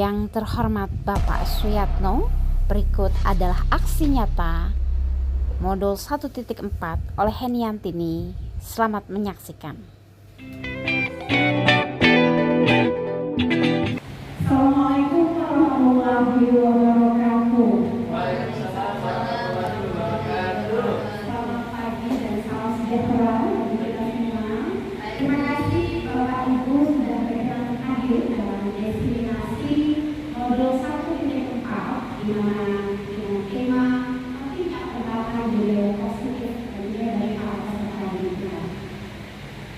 Yang terhormat Bapak Suyatno, berikut adalah aksi nyata modul 1.4 oleh Heniantini. Selamat menyaksikan. Assalamualaikum warahmatullahi wabarakatuh. Selamat pagi dan salam sejahtera bagi kita semua. Terima kasih Bapak Ibu sudah berkenan hadir dalam destinasi modul 1.4 di mana dengan tema pentingnya penerapan budaya positif dan juga dari para peserta didik.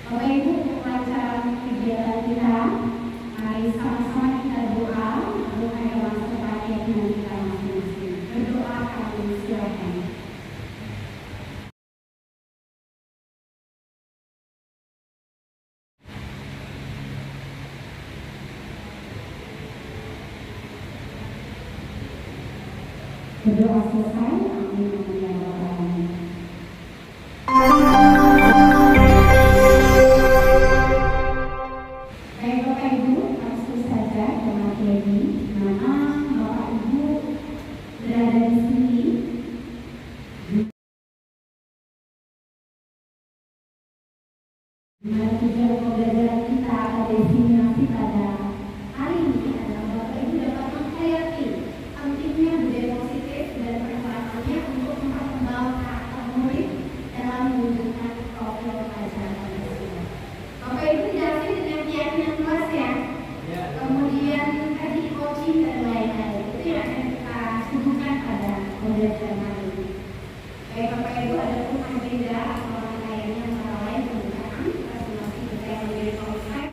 Bapak Ibu, untuk kelancaran kegiatan kita, mari sama-sama kita doa hewan serta keyakinan kita masing-masing. Berdoa kami silakan. Berdoa selesai, amin ya rabbal alamin. Baik Bapak Ibu, langsung saja ke materi di mana Bapak Ibu berada di sini. Mana tujuan pembelajaran kita atau destinasi pada hari ini adalah Bapak Ibu dapat menghayati pentingnya budaya positif dan penerapannya untuk memperkembangkan karakter murid dalam mewujudkan profil pelajar Pancasila. Bapak Ibu didampingi dengan keyakinan kelas ya. Kemudian teknik coaching dan lain-lain itu yang akan kita suguhkan pada pembelajaran hari ini. Baik Bapak Ibu, ada pun agenda atau rangkaiannya antara lain pembukaan presentasi budaya menjadi konsep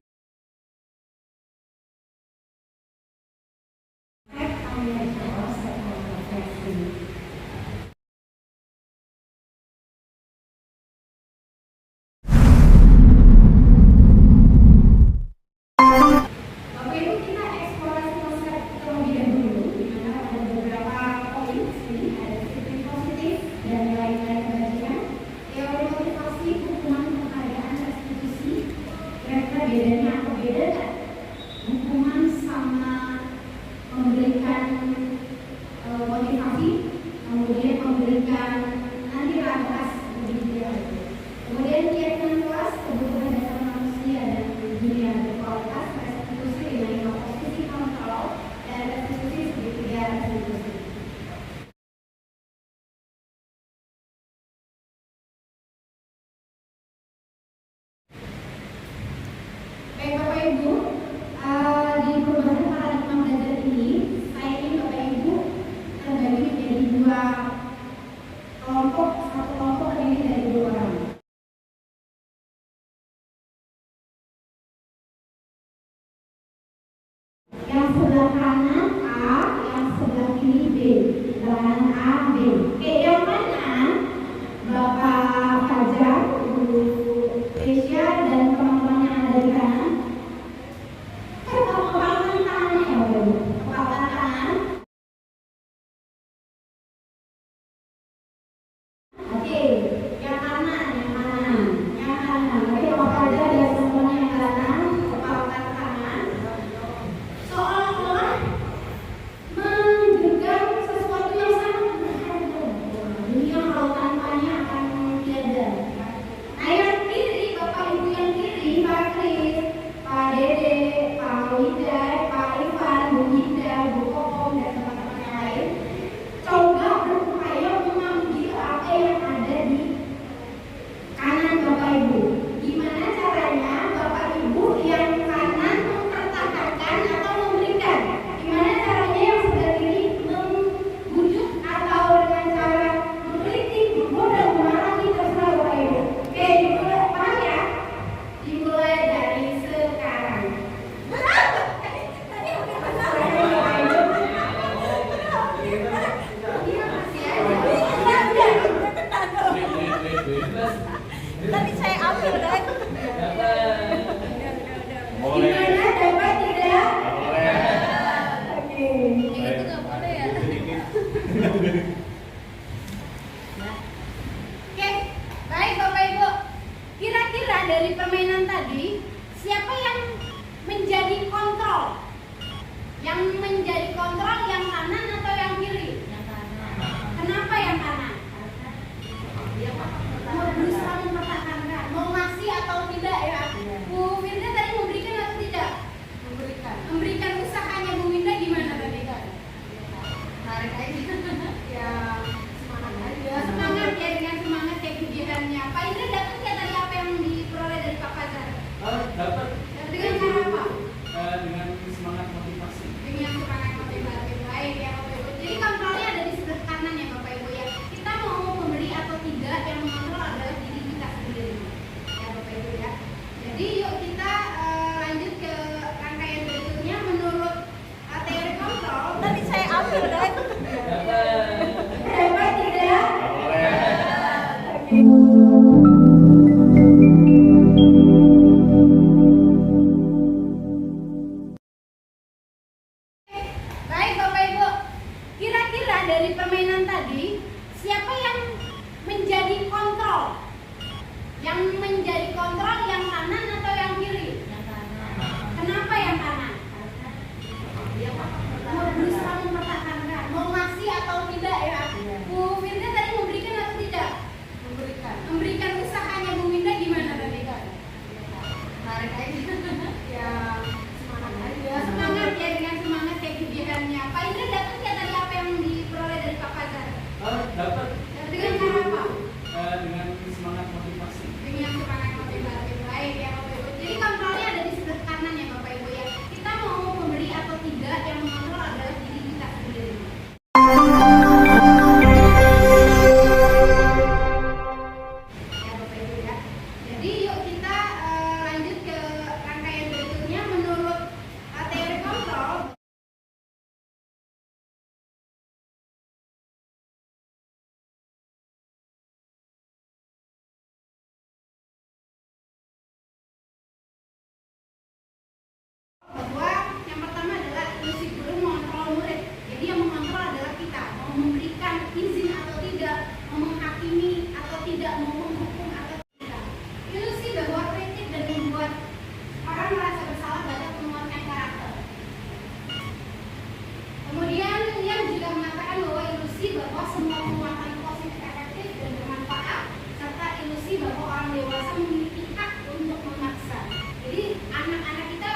pemilihan poros serta refleksi. Bapak Ibu, kita eksplorasi konsep terlebih dahulu, di mana ada beberapa poin di sini, ada disiplin positif dan nilai-nilai kebajikan, teori motivasi, hukuman, penghargaan, restitusi. Kira-kira bedanya apa? Beda nggak? Hukuman sama memberikan motivasi, kemudian memberikan nanti bahas lebih jauh. Kemudian keyakinan kelas, kebutuhan dasar manusia dan dunia berkualitas, restitusi dengan posisi kontrol dan restitusi segitiga restitusi. Baik Bapak Ibu, di perubahan paradigma belajar ini, saya ingin Bapak Ibu terbagi menjadi dua kelompok, satu kelompok terdiri dari dua orang. Yang sebelah kanan A, yang sebelah kiri B. Sebelah kanan A, B. Oke, yang kanan Bapak Fajar, Bu Keisha, dan teman-teman yang ada di kanan. Kepalkan tangannya ya Bapak Ibu. Kepalkan tangan. Oke, yang kanan, yang kanan, yang kanan. Oke, Bapak Fajar dan teman-teman yang kanan, kepalkan tangan. Seolah-olah menunjukkan sesuatu yang sangat berharga. Ini yang kalau tanpanya akan tiada. Nah yang kiri, Bapak Ibu yang kiri, Pak Kris, Pak Dede, Pak Wida, Pak Ivan, Bu Gita, Bu Kokom, dan teman-teman yang lain, coba berupaya mengambil apa yang ada di kanan Bapak Ibu. Gimana caranya Bapak Ibu yang kanan mempertahankan atau memberikan? Gimana caranya yang sebelah kiri membujuk atau dengan cara mengkritik, menggoda, memarahi, terserah Bapak Ibu. Oke, dimulai, paham ya? Dimulai dari sekarang. Tadi saya ambil kan? Gimana dapat tidak? Oke. Itu nggak boleh ya? Oke, baik Bapak Ibu. Kira-kira dari permainan tadi, siapa yang menjadi kontrol? Yang menjadi kontrol yang kanan atau yang kiri? Yang kanan. Kenapa yang kanan? Mau berusaha mempertahankan, mau ngasih atau tidak ya? Bu Winda tadi memberikan atau tidak? Memberikan usahanya Bu Winda gimana tadi? Tarik aja. Ya semangat aja. Semangat ya, dengan semangat kayak kegiatannya. Pak Indra dapat nggak tadi apa yang diperoleh dari Pak Fajar? Dapat Dengan cara apa? dengan semangat motivasi. Dengan semangat motivasi. Baik ya Bapak Ibu. Jadi kontrolnya ada di sebelah kanan ya Bapak Ibu ya. Kita mau memberi atau tidak, yang mengontrol adalah diri kita sendiri. Ya Bapak Ibu ya. Jadi yuk kita lanjut ke rangkaian berikutnya menurut teori kontrol. Tadi saya ambil deh. Hebat tidak? Baik Bapak Ibu, kira-kira dari permainan tadi siapa yang menjadi kontrol? Yang menjadi kontrol yang kanan atau yang kiri? Yang kanan. Kenapa yang kanan? Mau berusaha mempertahankan, mau ngasih atau tidak ya? Bu Winda tadi memberikan atau tidak? Memberikan usahanya Bu Winda gimana tadi? Tarik aja. Ya semangat aja. Semangat ya, dengan semangat kayak kegiatannya. Pak Indra dapat nggak tadi apa yang diperoleh dari Pak Fajar? Dapat Dengan cara apa? dengan semangat motivasi. Dengan semangat motivasi. Baik ya Bapak Ibu. Jadi kontrolnya ada di sebelah kanan ya Bapak Ibu ya. Kita mau memberi atau tidak, yang mengontrol adalah diri kita sendiri. Ya Bapak Ibu ya. Jadi yuk kita lanjut ke rangkaian berikutnya menurut teori kontrol. Bahwa yang pertama adalah ilusi guru mengontrol murid. Jadi yang mengontrol adalah kita, mau memberikan izin atau tidak, mau menghakimi atau tidak, mau menghukum atau tidak. Ilusi bahwa kritik dan membuat orang merasa bersalah dapat menguatkan karakter. Kemudian yang juga mengatakan bahwa ilusi bahwa semua penguatan positif efektif dan bermanfaat, serta ilusi bahwa orang dewasa memiliki hak untuk memaksa. Jadi anak-anak kita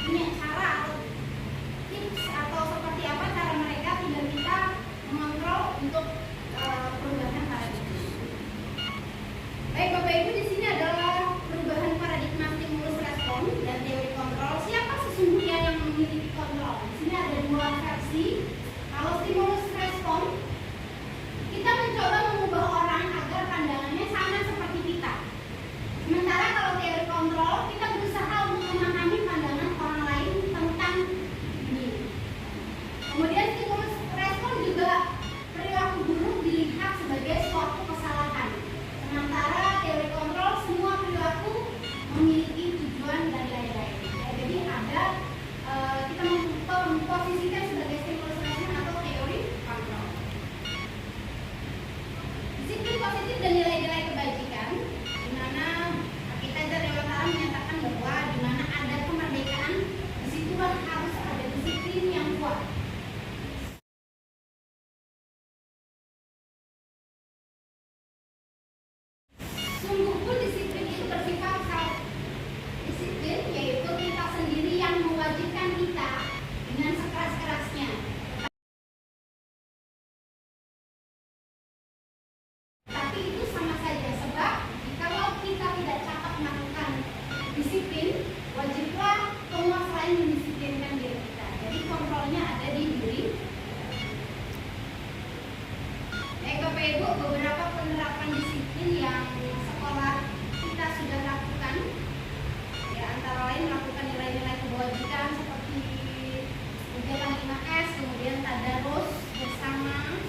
punya cara atau tips atau seperti apa cara mereka, tinggal kita mengontrol untuk perubahan paradigma. Baik Bapak Ibu, di sini adalah perubahan paradigma stimulus respon dan teori kontrol. Siapa sesungguhnya yang memiliki kontrol? Di sini ada dua versi. Kalau stimulus respon, kita mencoba mengubah orang agar pandangannya sama seperti kita. Sementara kalau teori kontrol, kita berusaha untuk memahami pandangan orang lain tentang diri. Kemudian stimulus respon juga perilaku buruk dilihat sebagai suatu kesalahan. Sementara teori kontrol semua perilaku memiliki tujuan dan lain-lain. Ya, jadi ada kita memposisikan sebagai stimulus respon atau teori kontrol. Disiplin positif dan nilai-nilai kebajikan, di mana kita Dewantara menyatakan bahwa di mana ada kemerdekaan, disitulah harus ada disiplin yang kuat. Sungguh pun disiplin itu bersifat self disiplin, yaitu kita sendiri yang mewajibkan kita dengan sekeras-kerasnya. Tapi itu sama saja, sebab kalau kita tidak cakap melakukan disiplin, wajiblah penguasa lain mendisiplinkan diri kita. Jadi kontrolnya ada di diri. Bapak Ibu, beberapa penerapan disiplin yang sekolah kita sudah lakukan, ya antara lain melakukan nilai-nilai kewajiban seperti kegiatan 5S, kemudian tadarus bersama,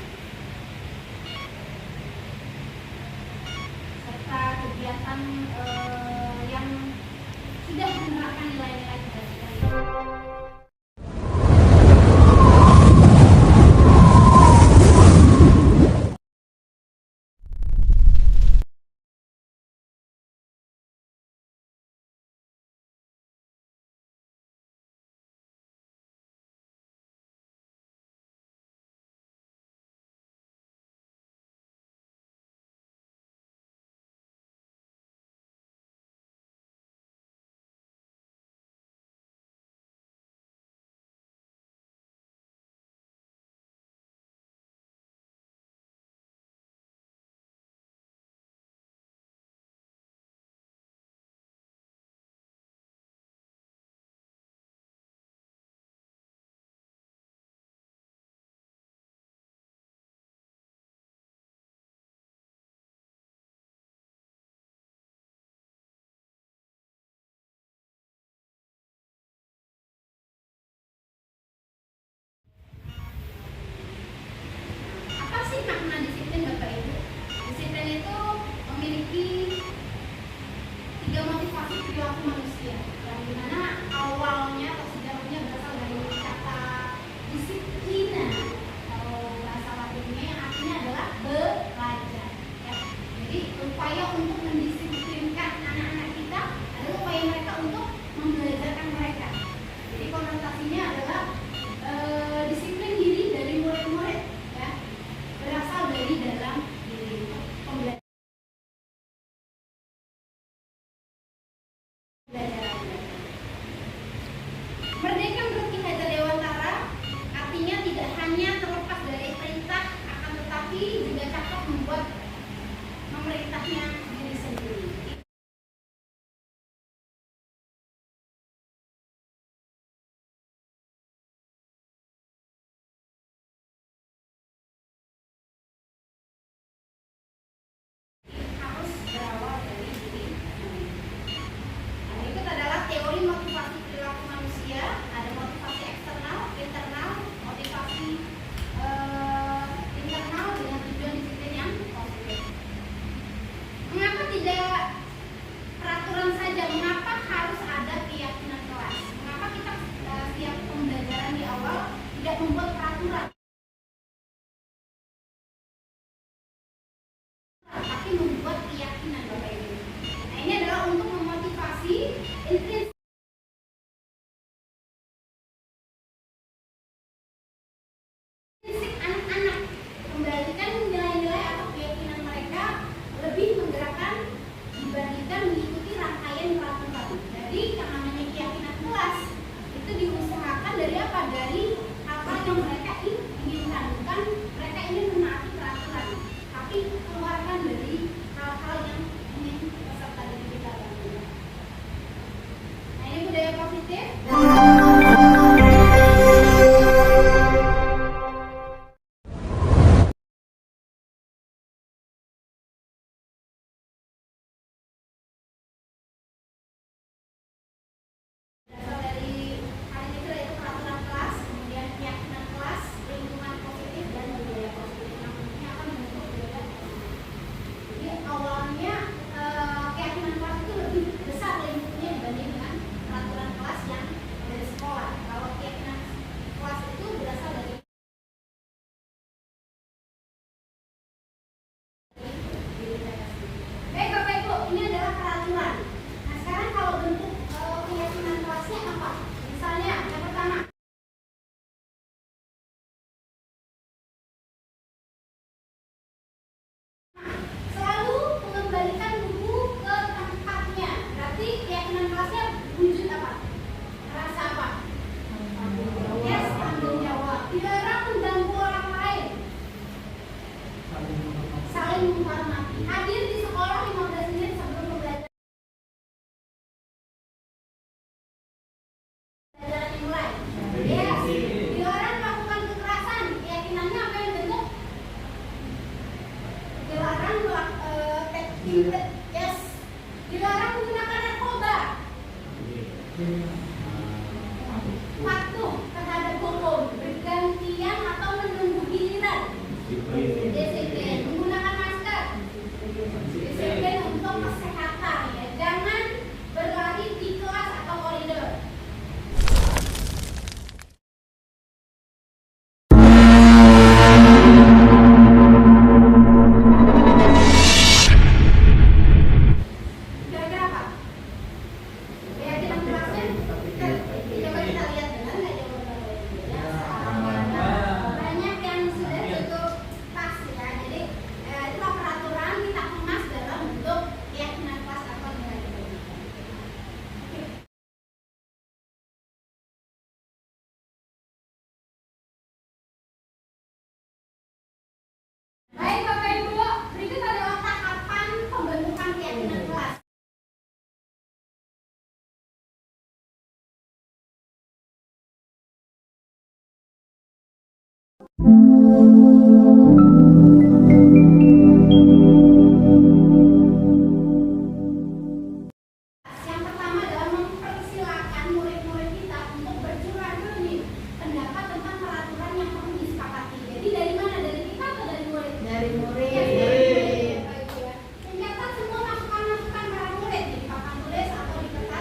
serta kegiatan yang sudah menerapkan nilai-nilai kebajikan. perilaku manusia, yang dimana awalnya atau sejarahnya berasal dari kata disiplina atau bahasa Latinnya yang artinya adalah belajar. Ya. Jadi upaya untuk mendisiplinkan anak-anak kita adalah upaya mereka untuk membelajarkan mereka. Jadi konotasinya adalah disiplin diri dari murid-murid, ya, berasal dari dalam diri pembelajaran. Merdeka menurut Ki Hajar Dewantara artinya tidak hanya terlepas dari perintah, akan tetapi juga cakap membuat memerintahnya diri sendiri. Harus berawal dari diri sendiri. Nah, berikut adalah teori motivasi perilaku manusia. Ada motivasi eksternal, internal, motivasi internal dengan tujuan disiplin yang positif. Mengapa tidak peraturan saja? Mengapa harus ada keyakinan kelas? Mengapa kita setiap pembelajaran di awal tidak membuat peraturan, tapi membuat keyakinan, Bapak Ibu? Nah, ini adalah untuk memotivasi intrinsik anak-anak, kembalikan nilai-nilai atau keyakinan mereka lebih menggerakkan dibandingkan mengikuti rangkaian peraturan. Jadi yang namanya keyakinan kelas itu diusahakan dari apa? Dari hal-hal yang mereka inginkan, bukan mereka ingin menaati peraturan, tapi keluarkan dari hal-hal yang ingin peserta didik kita lakukan. Nah, ini budaya positif. Berasal dari hal itu yaitu peraturan kelas, kemudian keyakinan kelas, lingkungan positif, dan budaya positif. Yang penting akan membentuk budaya positif. Jadi awalnya keyakinan kelas itu lebih besar lingkupnya dibanding dengan peraturan kelas yang dari sekolah. Kalau keyakinan kelas itu berasal dari diri mereka sendiri. Baik Bapak Ibu, ini adalah peraturan. Nah sekarang kalau bentuk keyakinan kelasnya apa? Misalnya yang pertama, selalu mengembalikan buku ke tempatnya. Berarti keyakinan kelasnya wujud apa? Rasa apa? Yes, tanggung jawab. Dilarang mengganggu orang lain. Saling menghormati. Hadir di sekolah 15 menit sebelum pembelajaran dimulai. Yes. Dilarang melakukan kekerasan. Keyakinannya apa yang bentuk? Dilarang yes. Dilarang menggunakan narkoba. Patuh terhadap hukum, bergantian atau menunggu giliran. Disiplin, menggunakan masker. Disiplin untuk kesehatan, ya. Jangan berlari di kelas atau koridor. Kira-kira apa? Keyakinan kelasnya? Coba kita lihat, benar nggak jawabannya? Banyak yang sudah cukup pas, ya. Jadi itulah peraturan kita kemas dalam bentuk keyakinan kelas atau nilai-nilai. Baik Bapak Ibu, berikut adalah tahapan pembentukan keyakinan kelas. Yang pertama adalah mempersilahkan murid-murid kita untuk bercurah dulu nih pendapat tentang peraturan yang perlu disepakati. Jadi dari mana? Dari kita atau dari murid? Dari murid. Ya, dari murid. Mencatat semua masukan-masukan para murid di papan tulis atau di kertas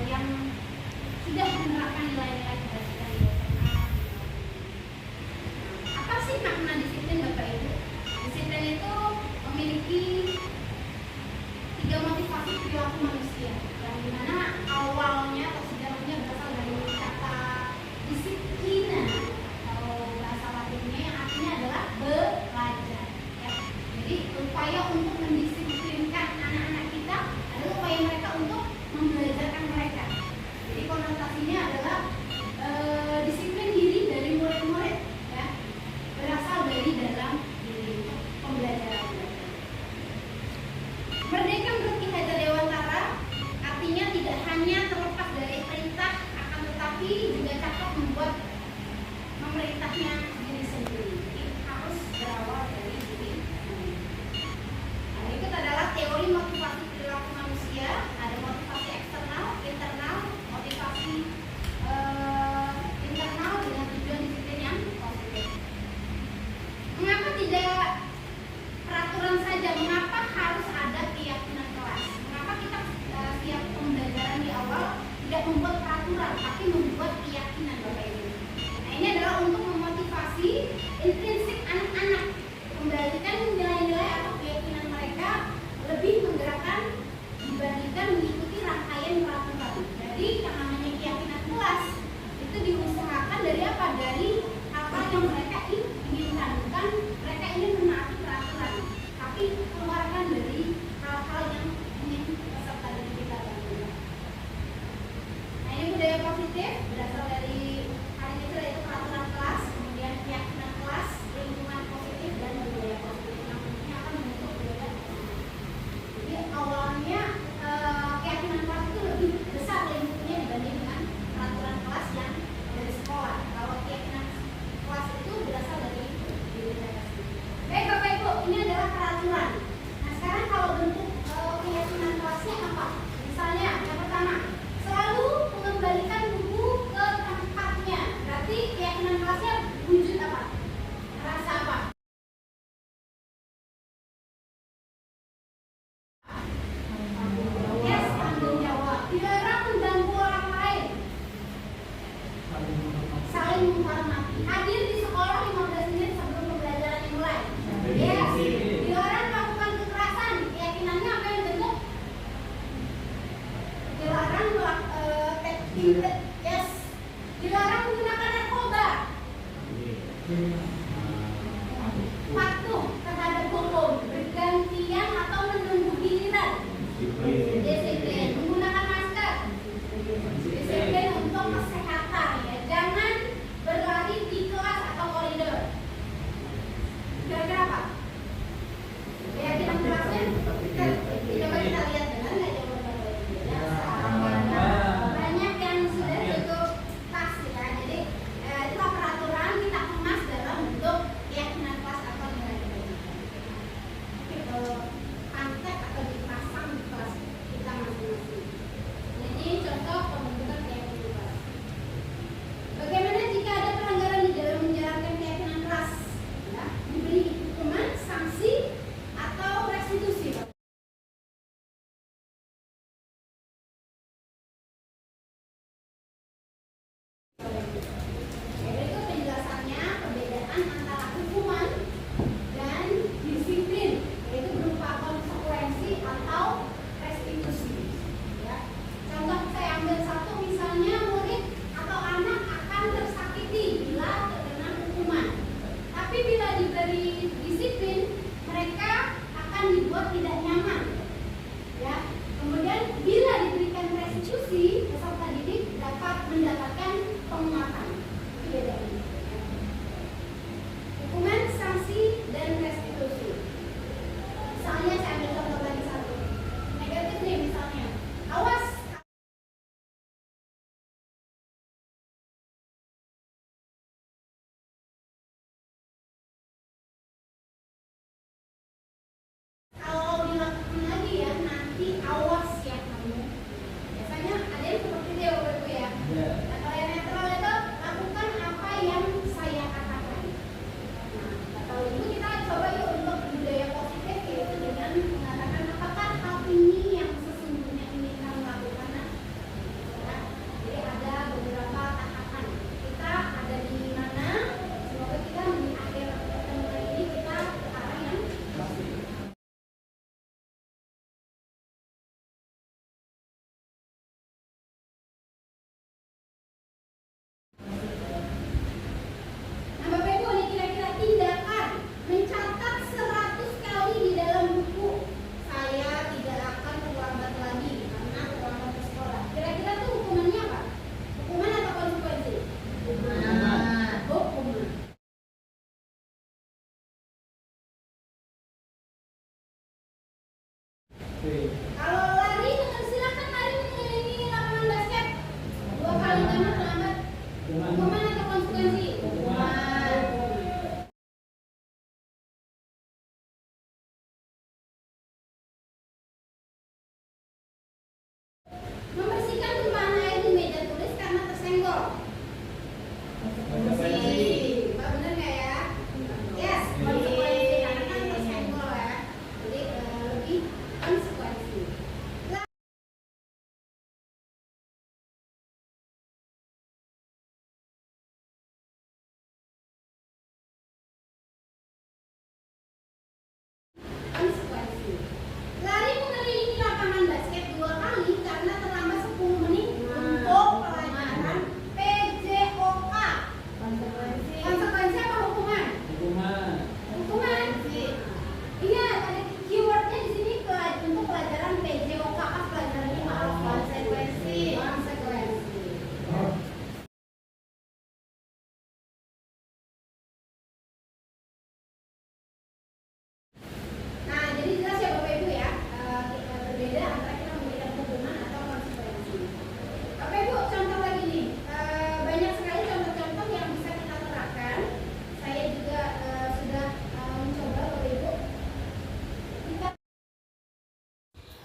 yang sudah menerapkan nilai-nilai kebajikan di SMA. Apa sih makna disiplin Bapak Ibu? Disiplin itu memiliki 3 motivasi perilaku manusia, yang dimana awalnya atau sejarahnya berasal dari kata disiplina atau bahasa Latinnya yang artinya adalah belajar. Ya. Jadi upaya untuk mendisiplinkan anak-anak kita adalah upaya mereka untuk membelajarkan mereka. Jadi konotasinya adalah disiplin diri dari murid-murid, ya, berasal dari dalam diri pembelajaran mereka. Merdeka menurut Ki Hajar Dewantara artinya tidak hanya terlepas dari perintah, akan tetapi juga cakap membuat memerintahnya diri sendiri. Jadi harus berawal dari diri sendiri. Nah, berikut adalah teori motivasi perilaku manusia. Ada motivasi eksternal, internal, motivasi internal dengan tujuan disiplin yang positif. Mengapa tidak peraturan saja? Mengapa harus ada keyakinan kelas? Mengapa kita setiap pembelajaran di awal tidak membuat peraturan, tapi membuat keyakinan Bapak Ibu? Nah, ini adalah untuk memotivasi intrinsik anak-anak, kembalikan nilai-nilai atau keyakinan mereka lebih menggerakkan dibandingkan mengikuti rangkaian peraturan. Jadi yang namanya keyakinan kelas itu diusahakan dari apa? Dari hal-hal yang mereka inginkan, bukan mereka ingin menaati peraturan, tapi keluarkan dari hal-hal yang ingin peserta didik kita lakukan. Nah, ini budaya positif berasal dari hal kecil, yaitu peraturan kelas, kemudian keyakinan kelas, lingkungan positif, dan budaya positif yang tentunya akan membentuk budaya positif. Jadi awalnya keyakinan kelas itu lebih besar lingkupnya dibanding dengan peraturan kelas yang dari sekolah. Kalau keyakinan kelas itu berasal dari diri mereka sendiri. Baik Bapak Ibu, ini adalah peraturan. Nah, sekarang kalau bentuk keyakinan kelasnya apa? Misalnya yang pertama, selalu mengembalikan buku ke tempatnya. Berarti keyakinan kelasnya wujud apa? Rasa apa? Yes, tanggung jawab. Dilarang mengganggu orang lain. Saling menghormati. Hadir di sekolah 15 menit sebelum pembelajaran dimulai. Yes. Dilarang melakukan kekerasan. Keyakinannya apa yang bentuk? Dilarang yes. Dilarang menggunakan narkoba. Patuh terhadap hukum, bergantian atau menunggu giliran. Disiplin, menggunakan masker. Disiplin untuk kesehatan, ya. Jangan berlari di kelas atau koridor. Kira-kira apa? Keyakinan kelasnya? Coba kita lihat dengan nggak jawaban banyak yang sudah cukup pas, ya. Jadi itulah peraturan kita kemas dalam bentuk keyakinan kelas atau nilai kebajikan. Pantek atau dipasang di kelas kita masing-masing. Jadi contoh pembentukan keyakinan kelas. Bagaimana jika ada pelanggaran di dalam menjalankan keyakinan kelas? Ya, diberi hukuman, sanksi, atau restitusi. Berikut penjelasannya perbedaan antara hukuman dan disiplin, yaitu berupa konsekuensi atau restitusi. Ya. Contoh saya ambil satu, misalnya murid atau anak akan tersakiti bila terkena hukuman. Tapi bila diberi disiplin, mereka akan dibuat tidak nyaman. Ya. Kemudian bila diberikan restitusi, peserta didik dapat mendapatkan penguatan. Itu bedanya. Hukuman, sanksi, dan restitusi. Misalnya saya ambil contoh lagi satu. Negatif nih misalnya. Awas kalau dilakukan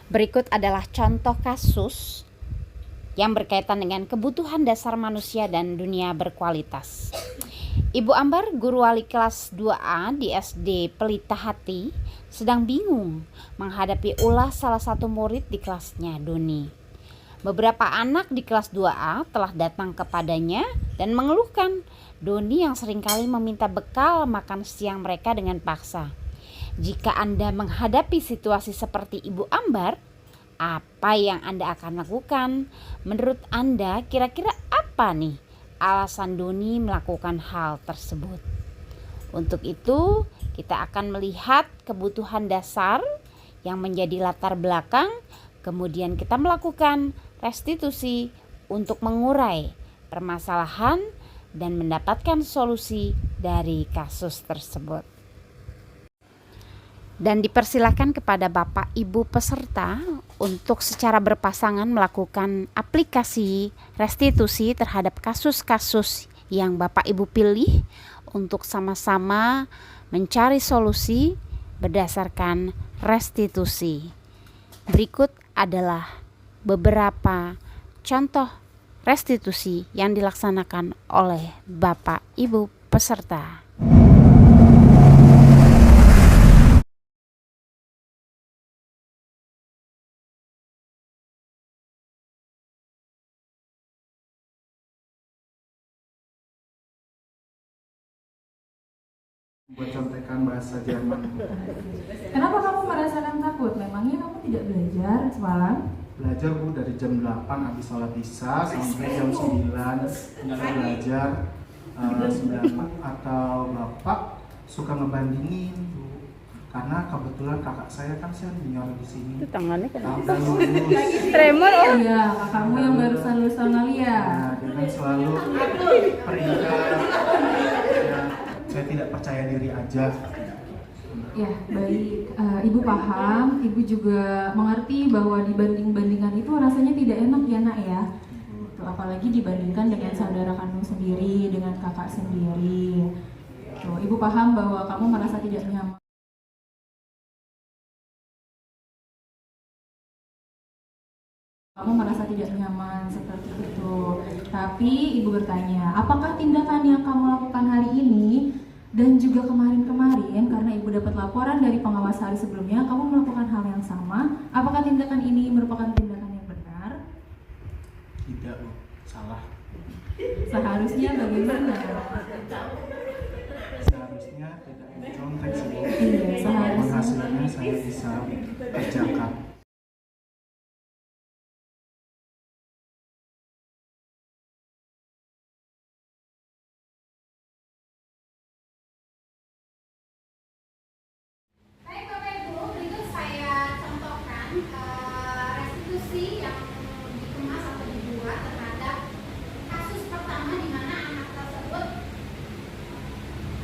Berikut adalah contoh kasus yang berkaitan dengan kebutuhan dasar manusia dan dunia berkualitas. Ibu Ambar, guru wali kelas 2A di SD Pelita Hati, sedang bingung menghadapi ulah salah satu murid di kelasnya, Doni. Beberapa anak di kelas 2A telah datang kepadanya dan mengeluhkan Doni yang seringkali meminta bekal makan siang mereka dengan paksa. Jika Anda menghadapi situasi seperti Ibu Ambar, apa yang Anda akan lakukan? Menurut Anda, kira-kira apa nih alasan Doni melakukan hal tersebut? Untuk itu, kita akan melihat kebutuhan dasar yang menjadi latar belakang, kemudian kita melakukan restitusi untuk mengurai permasalahan dan mendapatkan solusi dari kasus tersebut. Dan dipersilakan kepada Bapak Ibu peserta untuk secara berpasangan melakukan aplikasi restitusi terhadap kasus-kasus yang Bapak Ibu pilih untuk sama-sama mencari solusi berdasarkan restitusi. Berikut adalah beberapa contoh restitusi yang dilaksanakan oleh Bapak Ibu peserta. Buat contekan bahasa Jerman. Kenapa kamu merasakan takut? Memangnya kamu tidak belajar semalam? Belajar Bu dari jam 8 habis sholat isya sampai jam 9 saya belajar 9 atau Bapak suka ngebandingin Bu. Karena kebetulan kakak saya kan senior di sini. Itu tangannya Udah lulus. tremor. Iya, kakakmu yang barusan lulus Australia. Nah, dia kan selalu peringkat. Ya, saya tidak percaya diri aja. Ya, baik. Ibu paham, Ibu juga mengerti bahwa dibanding-bandingkan itu rasanya tidak enak ya nak ya. Tuh, apalagi dibandingkan dengan saudara kandung sendiri, dengan kakak sendiri. Tuh, Ibu paham bahwa kamu merasa tidak nyaman. Kamu merasa tidak nyaman seperti itu. Tapi Ibu bertanya, apakah tindakan yang kamu lakukan hari ini dan juga kemarin-kemarin, karena Ibu dapat laporan dari pengawas hari sebelumnya, kamu melakukan hal yang sama, apakah tindakan ini merupakan tindakan yang benar? Tidak Bu, salah. Seharusnya bagaimana? Seharusnya tidak mencontek sih Bu. Iya, seharusnya. Hasilnya saya bisa kerjakan. Baik Bapak Ibu, berikut saya contohkan restitusi yang dikemas atau dibuat terhadap kasus pertama di mana anak tersebut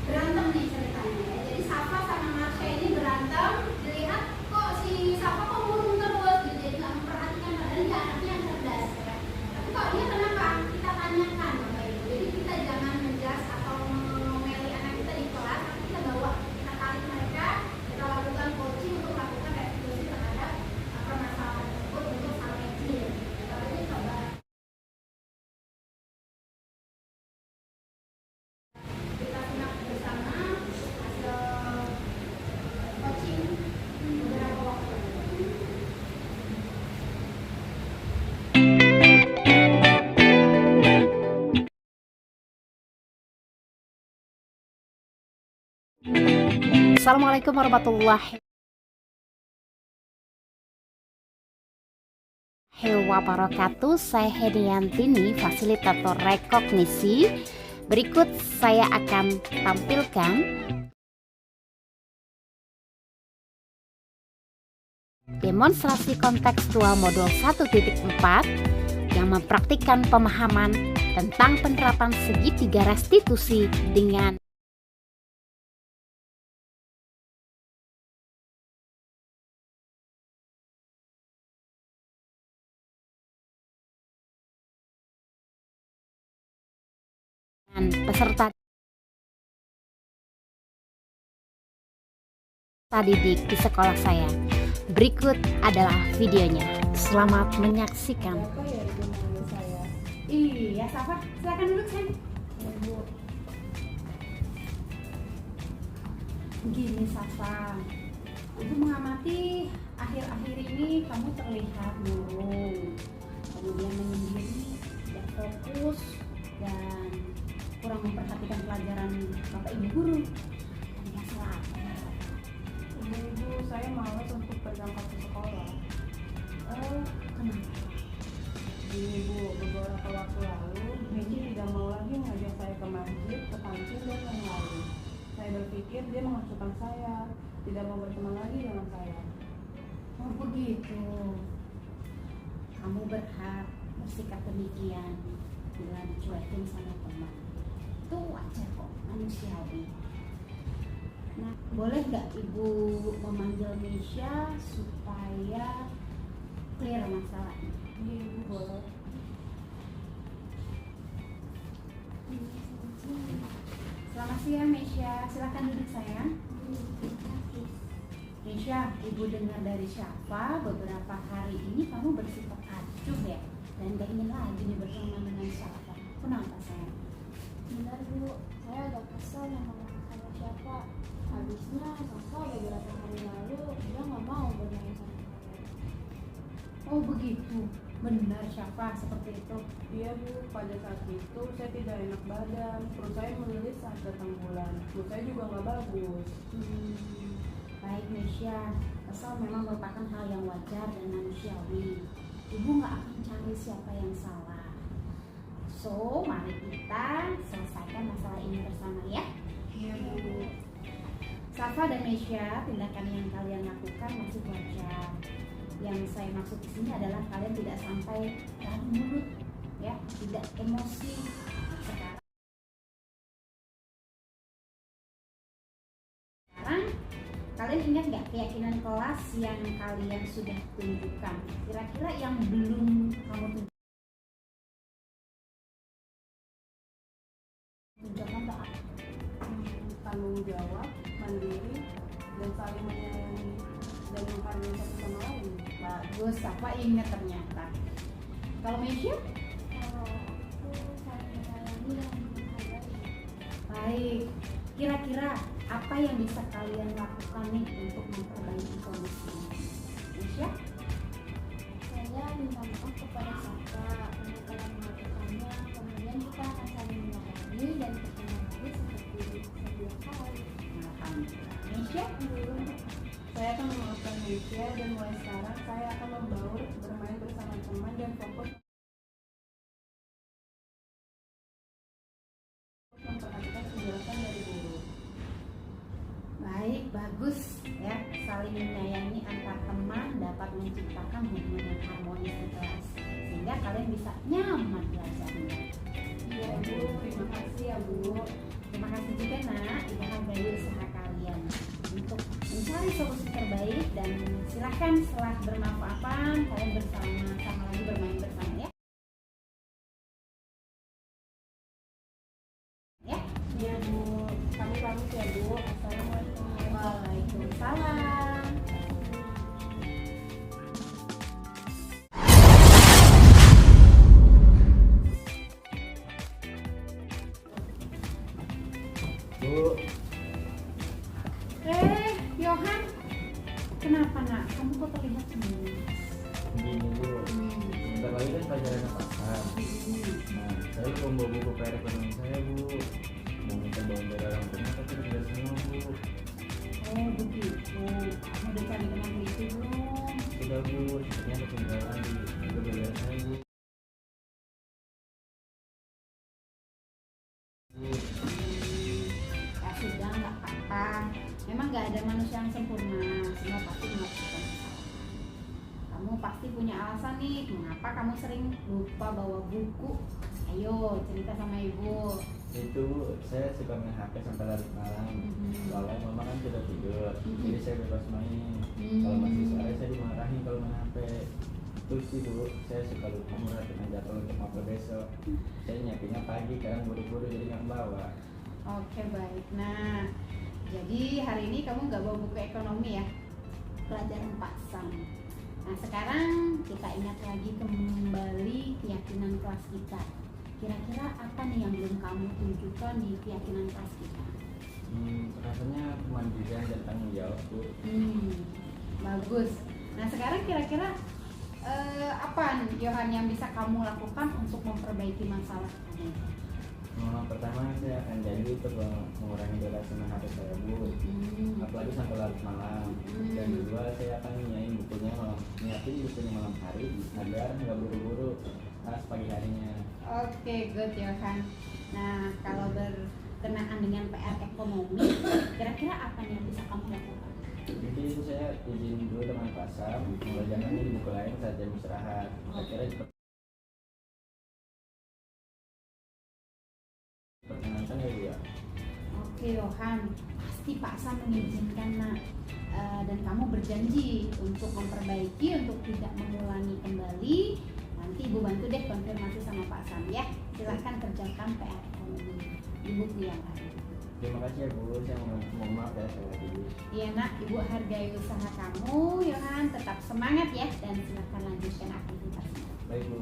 berantem nih ceritanya ya. Jadi Safa sama Marsha ini berantem, dilihat kok si Safa kok murung terus gitu, jadi nggak memperhatikan padahal dia anaknya yang cerdas ya. Tapi kok dia kenapa? Kita tanyakan Bapak Ibu. Jadi kita jangan menjudge atau mengomeli anak kita di kelas, tapi kita bawa, kita tarik mereka, kita lakukan coaching untuk melakukan restitusi terhadap permasalahan tersebut untuk hal kecil. Jadi coba kita simak bersama hasil coaching beberapa waktu lalu. Assalamualaikum warahmatullahi wabarakatuh. Saya Hediantini, fasilitator rekognisi. Berikut saya akan tampilkan demonstrasi kontekstual modul 1.4 yang mempraktikkan pemahaman tentang penerapan segitiga restitusi dengan peserta didik di sekolah saya. Berikut adalah videonya. Selamat menyaksikan. Apa ya ibu manggil saya? Iya, Safa, silakan duduk sayang. Ibu. Begini Safa, Ibu mengamati akhir-akhir ini kamu terlihat murung, kemudian menyendiri, tidak fokus, dan kurang memperhatikan pelajaran Bapak Ibu guru. Ada masalah apa ya, Safa? Ibu, saya malas untuk berangkat ke sekolah. Kenapa? Gini Bu, beberapa waktu lalu Megi tidak mau lagi ngajak saya ke masjid, ke kantin dan lain-lain. Saya berpikir dia mengasuhkan saya, tidak mau berteman lagi dengan saya. Oh begitu. Kamu berhak bersikap demikian bila dicuekin sama teman. Itu wajar kok, manusiawi. Nah, boleh nggak Ibu memanggil Misha supaya clear masalahnya? Iya Ibu, boleh. Selamat siang Misha, silakan duduk sayang. Misha, Ibu dengar dari Syafa beberapa hari ini kamu bersikap acuh ya, dan gak ingin lagi nih bersama dengan Syafa. Kenapa sayang? Benar Bu, saya agak kesel sama siapa. Habisnya Safa beberapa hari lalu dia nggak mau bermain sama saya. Oh begitu, benar Syafa seperti itu. Iya Bu, pada saat itu saya tidak enak badan, perut saya melilit saat datang bulan. Perut saya juga nggak bagus. Baik Misha, kesal memang merupakan hal yang wajar dan manusiawi. Ibu nggak akan cari siapa yang salah. So, mari kita selesaikan masalah ini bersama ya. Iya Bu. Safa dan Misha, tindakan yang kalian lakukan masih wajar. Yang saya maksud di sini adalah kalian tidak sampai taruh mulut, ya, tidak emosi. Sekarang kalian ingat nggak keyakinan kelas yang kalian sudah tunjukkan? Kira-kira yang belum kamu tunjukkan apa? Tanggung jawab, mandiri, dan saling menyayangi dan menghargai satu sama lain. Bagus, apa ingat ternyata. Kalau Misha? Kalau aku saling menyayangi dan menghargai. Baik, kira-kira apa yang bisa kalian lakukan nih untuk memperbaiki kondisi ini? Misha? Saya minta maaf kepada Safa untuk telah melakukannya. Kemudian kita akan saling menyayangi dan berteman lagi seperti sedia kala. Alhamdulillah. Misha? Saya akan memaafkan Misha dan mulai sekarang saya akan membaur, bermain bersama teman dan fokus memperhatikan penjelasan dari guru. Baik, bagus ya. Saling menyayangi antar teman dapat menciptakan hubungan yang harmonis di kelas sehingga kalian bisa nyaman belajarnya. Iya Bu, terima kasih ya Bu. Terima kasih juga nak, Ibu hargai usaha kalian untuk mencari solusi terbaik dan silahkan setelah bermaaf-maafan kalian bersama-sama lagi bermain bersama ya. Ya. Iya Bu, kami pamit ya Bu. Assalamualaikum. Waalaikumsalam. Bu, Yohan, kenapa nak? Kamu kok terlihat sendiri? begini Bu, bentar lagi kan pelajaran pasar. Nah, saya lupa membawa buku PR ekonomi saya Bu. Mau minta bawaan dari orang tua tapi udah semua Bu. Oh begitu. Kamu udah cari dengan itu belum? Sudah Bu, sepertinya ada ketinggalan di buku belajar saya Bu. Bu, Ya sudah, nggak apa-apa. Memang nggak ada manusia yang sempurna. Semua pasti melakukan kesalahan. Kamu pasti punya alasan nih, mengapa kamu sering lupa bawa buku. Ayo cerita sama ibu. itu Bu, saya suka main HP sampai larut malam. Soalnya mama kan sudah tidur, jadi saya bebas main. Kalau masih sore saya dimarahin kalau main HP. Itu sih Bu, saya suka lupa merhatiin jadwal untuk mapel besok. Saya nyiapinnya pagi kan, buru-buru jadi nggak bawa. Oke baik. Nah, jadi hari ini kamu nggak bawa buku ekonomi ya? pelajaran Pak Sam. Nah sekarang kita ingat lagi kembali keyakinan kelas kita. Kira-kira apa nih yang belum kamu tunjukkan di keyakinan kelas kita? Rasanya kemandirian dan tanggung jawab Bu. Bagus. Nah sekarang kira-kira apa nih Yohan yang bisa kamu lakukan untuk memperbaiki masalah kamu? Pertama saya akan janji untuk mengurangi durasi main HP saya Bu, apalagi sampai larut malam. Dan kedua saya akan nyiapin bukunya malam hari agar nggak buru-buru pas pagi harinya. Oke, good Yohan. Nah kalau berkenaan dengan PR ekonomi, kira-kira apa nih yang bisa kamu lakukan? Jadi saya izin dulu dengan Pak Sam mengerjakannya di buku lain saat jam istirahat. Akhirnya cepat perkenalkan ya Bu ya. Oke Yohan, pasti Pak Sam mengizinkan nak. Dan kamu berjanji untuk memperbaiki, untuk tidak mengulangi kembali. Nanti Ibu bantu deh konfirmasi sama Pak Sam ya. Silahkan kerjakan PR ekonomi di buku yang lain. Terima kasih ya Bu, saya mohon maaf ya saya lagi. Iya nak, Ibu hargai usaha kamu Yohan, tetap semangat ya. Dan silahkan lanjutkan aktivitasnya. Baik Bu.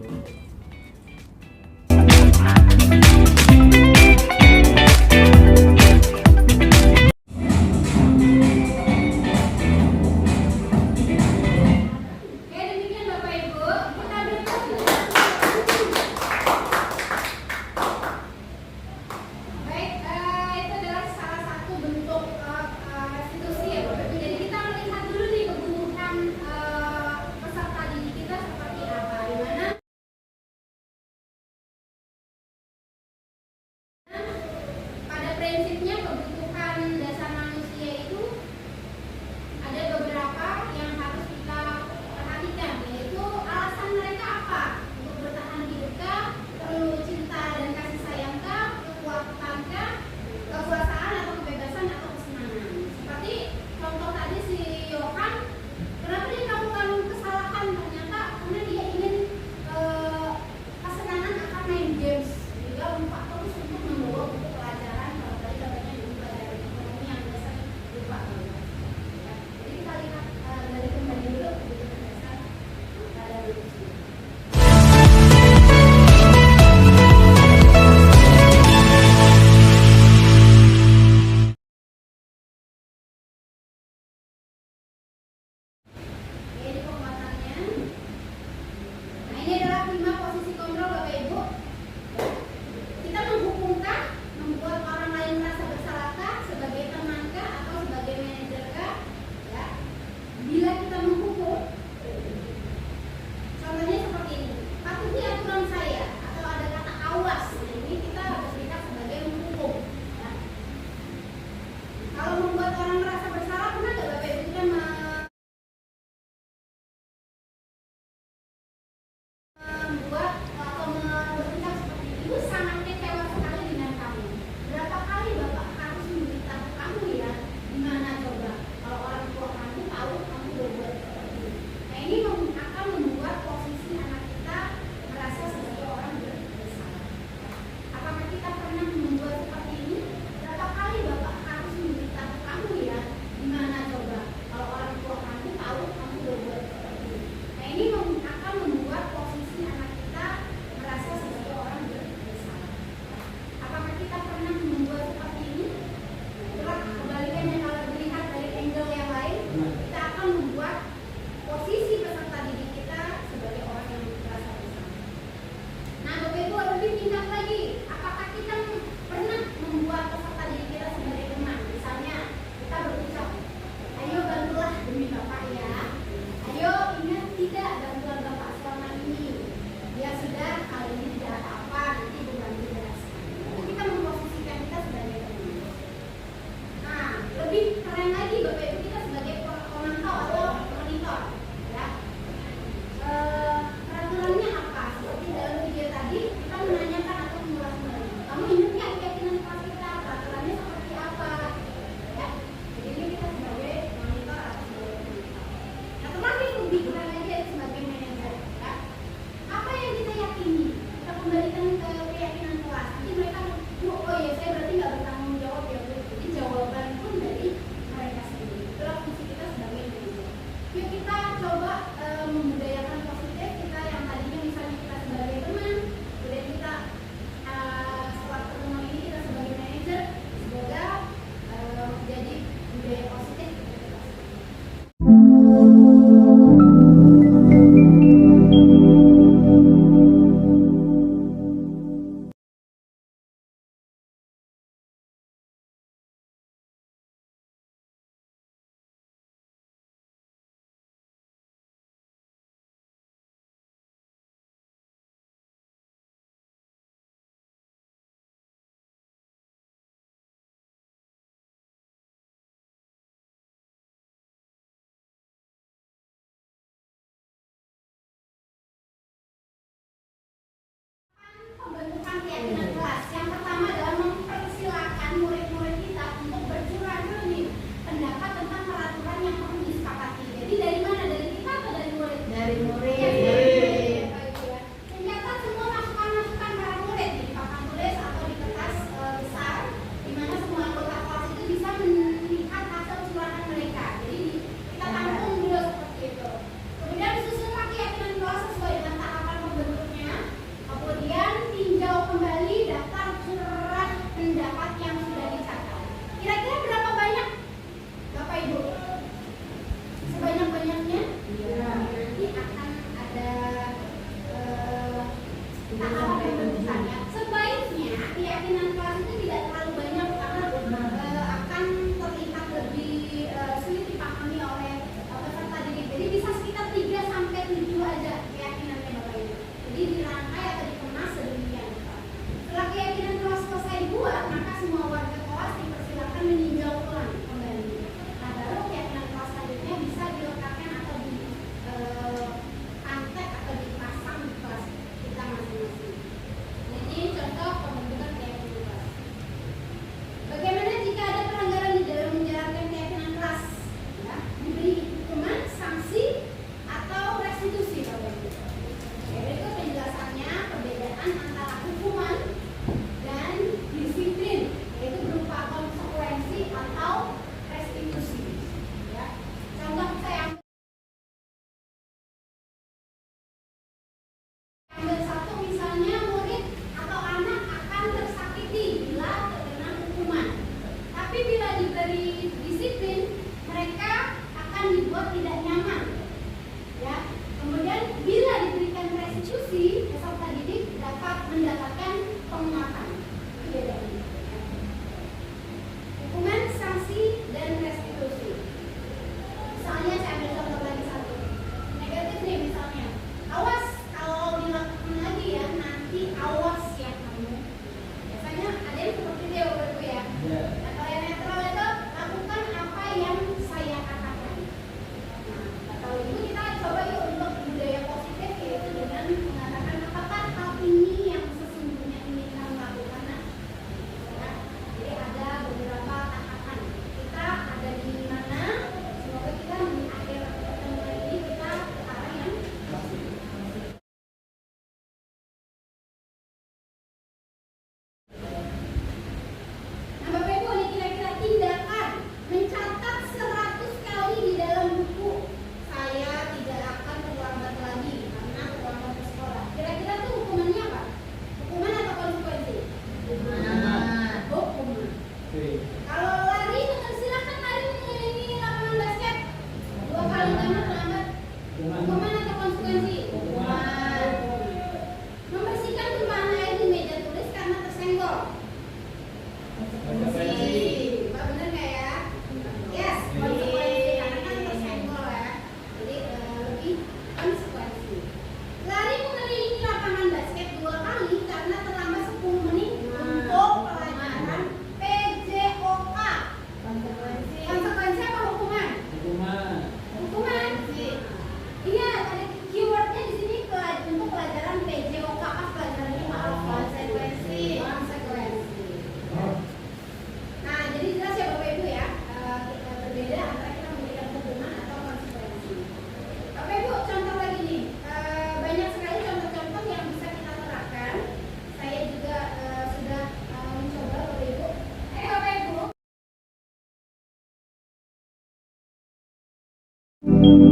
Berikut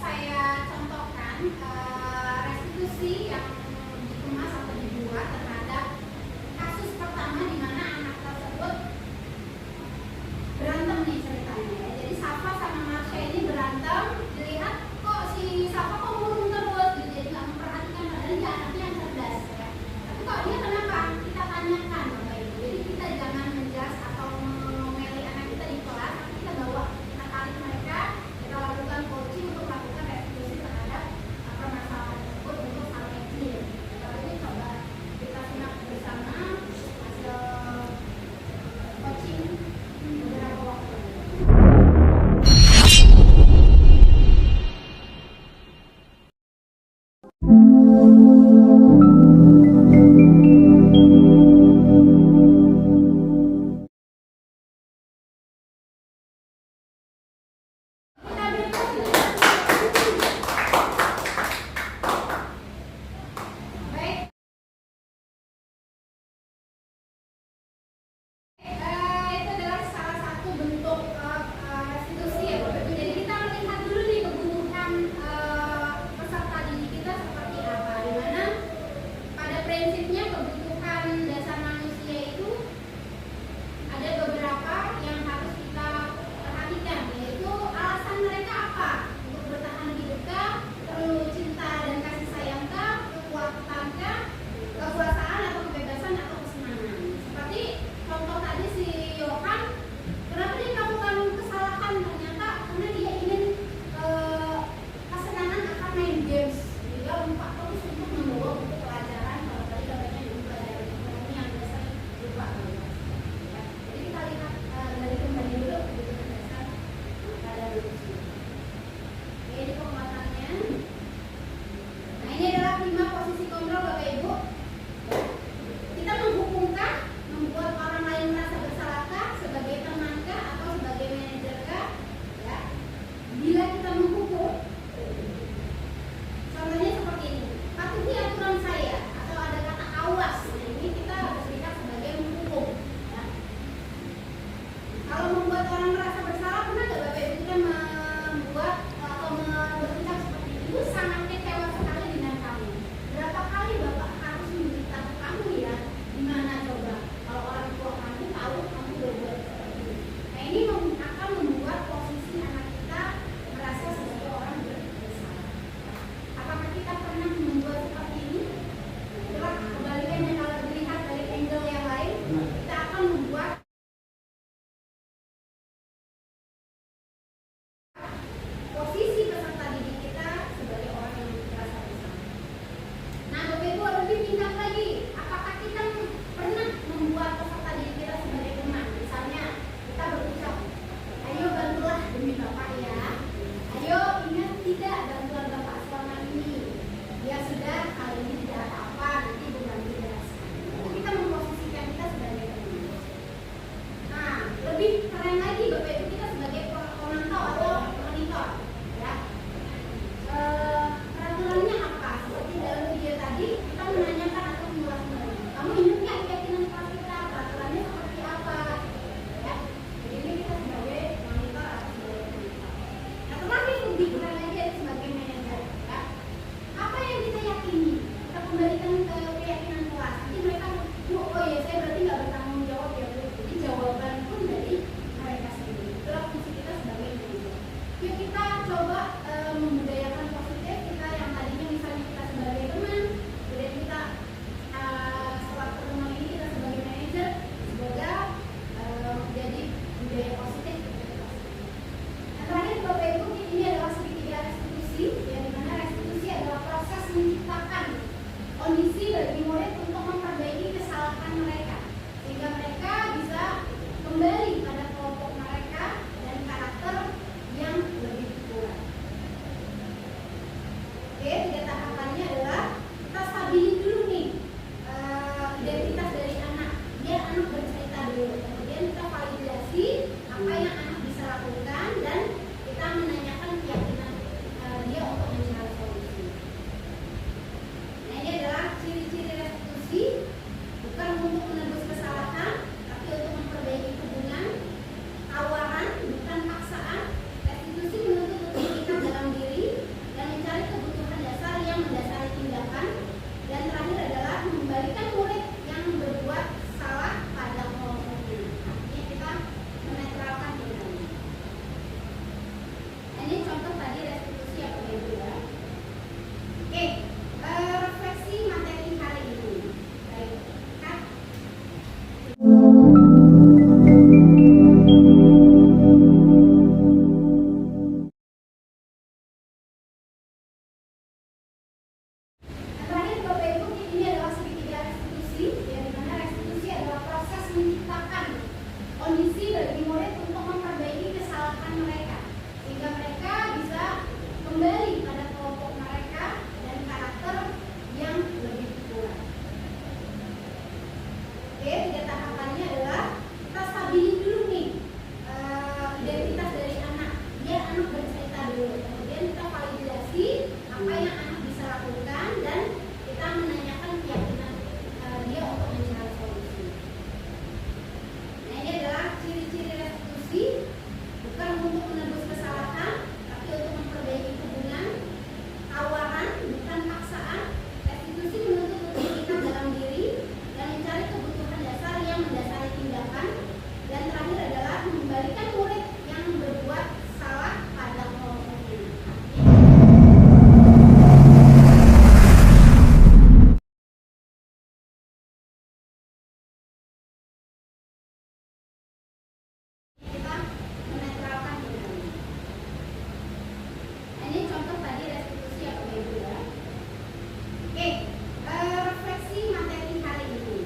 saya contohkan restitusi yang dikemas atau dibuat terhadap kasus pertama di mana anak tersebut berantem nih ceritanya. Jadi Safa sama Marsha ini berantem, dilihat kok si Safa kok murung terus, jadi nggak memperhatikan padahal dia anaknya yang cerdas ya. Tapi kok dia kenapa? Kita tanyakan Bapak Ibu. Jadi kita jangan menjudge atau memeli anak kita di kelas, tapi kita bawa, kita tarik mereka, kita lakukan coaching untuk melakukan restitusi terhadap permasalahan tersebut untuk hal kecil. Kalau ini coba kita simak bersama hasil coaching beberapa waktu. Baik. Itu adalah salah satu bentuk restitusi ya Bapak Ibu. Jadi kita melihat dulu nih kebutuhan peserta didik kita seperti apa. Dimana pada prinsipnya kebutuhan dasar manusia itu ada beberapa yang harus kita perhatikan, yaitu alasan mereka apa untuk bertahan hidupkah, perlu cinta dan kasih sayangkah, kekuatankah, kekuasaan atau kebebasan atau kesenangan. Seperti contoh tadi si Yohan, kenapa dia melakukan kesalahan? Ternyata karena dia ingin kesenangan akan main games. Dia lupa terus untuk membawa buku pelajaran. Kalau tadi katanya buku pelajaran ekonomi yang biasa lupa. Ya. Jadi kita lihat dari kembali dulu kebutuhan dasar pada manusia. Oke, ini penguatannya. Nah, ini adalah 5 posisi kontrol Bapak Ibu. Kita menghukumkah, membuat orang lain merasa bersalahkah, sebagai temankah atau sebagai manajerkah? Ya. Bila kita menghukum, contohnya seperti ini, patuhi aturan saya atau ada kata awas. Nah, ini kita harus lihat sebagai menghukum. Ya. Kalau membuat orang merasa bersalah, pernah nggak Bapak Ibu kita membuat atau berucap seperti ini? Ibu sangat kecewa sekali dengan kamu. Berapa kali Bapak harus memberitahu kamu ya? Gimana coba? Kalau orang tua kamu tahu kamu berbuat seperti ini. Nah, ini akan membuat posisi anak kita merasa sebagai orang bersalah. Apakah kita pernah membuat seperti ini? Itulah kebalikannya kalau dilihat dari angle yang lain, kita akan membuat posisi peserta didik kita sebagai orang yang merasa bersalah. Nah, Bapak Ibu lebih tingkat lagi, apakah kita pernah membuat peserta didik kita sebagai teman? Misalnya kita berucap, ayo bantulah demi Bapak ya. Ayo ingat tidak bantuan Bapak selama ini. Ya sudah, kali ini tidak apa-apa, nanti bukan tidak. Kita memposisikan kita sebagai teman. Nah, lebih keren lagi Bapak Ibu, kita sebagai pemantau atau monitor ya. Peraturannya apa? Seperti dalam video tadi kita menanyakan atau mengulas kembali. Kamu ingat nggak keyakinan kelas kita? Peraturannya seperti apa? Ya. Jadi ini kita sebagai monitor atau sebagai monitor. Nah, terakhir lebih keren lagi ada sebagai manajer ya. Apa yang kita yakini? Kita kembalikan ke keyakinan kelas. Nanti mereka, oh ya saya berarti nggak bertanggung jawab ya Bu. Jadi jawaban pun dari mereka bagi murid untuk memperbaiki kesalahan mereka sehingga mereka bisa kembali pada kelompok mereka dan karakter yang lebih kuat. Oke, 3 tahapannya adalah kita stabilin dulu nih identitas dari anak. Dia anak bercerita dulu, kemudian kita validasi apa yang anak bisa lakukan dan kita menanyakan keyakinan dia untuk mencari solusi. Nah, ini adalah ciri-ciri restitusi, bukan untuk menebus kesalahan, tapi untuk memperbaiki hubungan. Tawaran bukan paksaan. Restitusi menuntut integritas dalam diri dan mencari kebutuhan dasar yang mendasari tindakan. Dan terakhir adalah mengembalikan murid yang berbuat salah pada kelompoknya. Kita menetralkan kendali. Nah, ini contoh tadi restitusi ya Bapak Ibu ya. Oke, refleksi materi hari ini.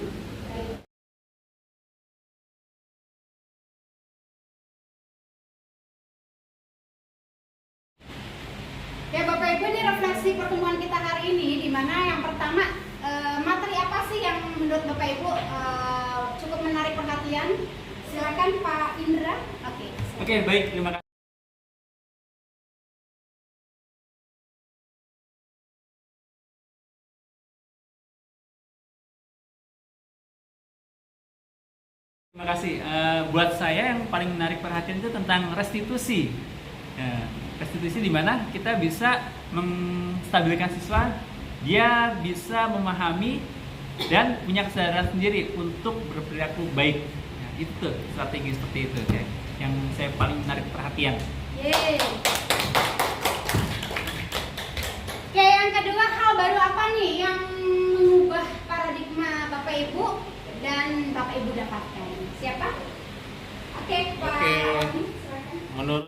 Baik. Ya Bapak Ibu, ini refleksi pertemuan kita hari ini, di mana yang pertama materi apa sih yang menurut Bapak Ibu cukup menarik perhatian? Silakan Pak Indra. Oke, baik, terima kasih. Terima kasih. Buat saya yang paling menarik perhatian itu tentang restitusi. Restitusi di mana kita bisa menstabilkan siswa, dia bisa memahami dan punya kesadaran sendiri untuk berperilaku baik. Nah, itu tuh strategi seperti itu ya, yang saya paling menarik perhatian. Yeay. Oke, yang kedua, hal baru apa nih yang mengubah paradigma Bapak Ibu dan Bapak Ibu dapatkan? Siapa? Oke, Pak. Oke. Silakan.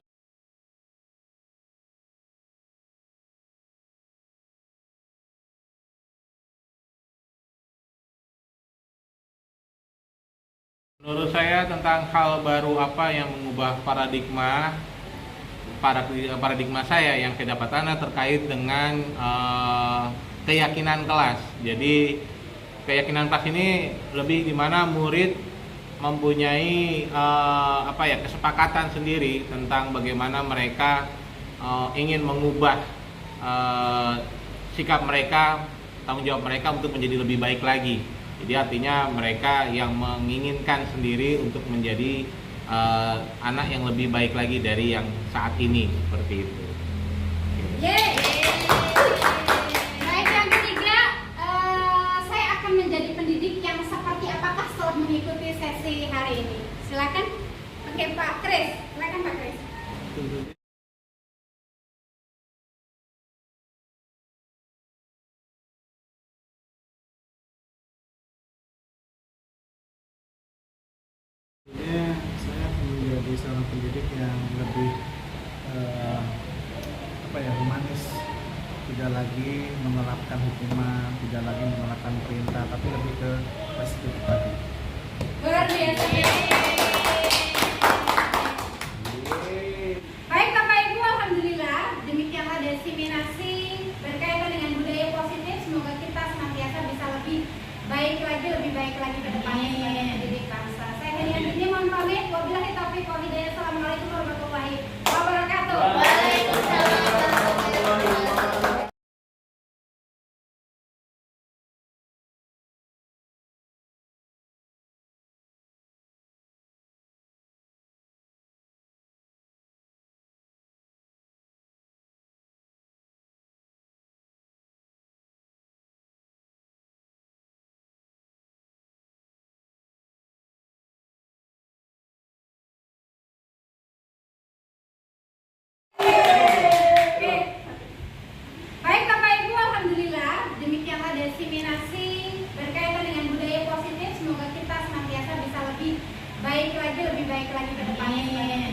Menurut saya tentang hal baru apa yang mengubah paradigma saya yang saya dapatkan terkait dengan keyakinan kelas. Jadi keyakinan kelas ini lebih di mana murid mempunyai kesepakatan sendiri tentang bagaimana mereka ingin mengubah sikap mereka, tanggung jawab mereka untuk menjadi lebih baik lagi. Jadi artinya mereka yang menginginkan sendiri untuk menjadi anak yang lebih baik lagi dari yang saat ini, seperti itu. Yeay. Baik, yang ketiga, saya akan menjadi pendidik yang seperti apakah setelah mengikuti sesi hari ini? Silakan. Oke, Pak Kris. Silakan Pak Kris. Saya akan menjadi seorang pendidik yang lebih humanis, tidak lagi menerapkan hukuman, tidak lagi menerapkan perintah, tapi lebih ke restitusi tadi. Luar biasa. Baik Bapak Ibu, alhamdulillah demikianlah diseminasi berkaitan dengan budaya positif. Semoga kita senantiasa bisa lebih baik lagi ke depannya sebagai pendidik bangsa. Saya Henian ini mohon pamit. Wabillahi taufiq wal hidayah. Assalamualaikum warahmatullahi wabarakatuh. Waalaikumsalam warahmatullahi wabarakatuh. Baik Bapak Ibu, alhamdulillah demikianlah diseminasi berkaitan dengan budaya positif. Semoga kita senantiasa bisa lebih baik lagi ke depannya sebagai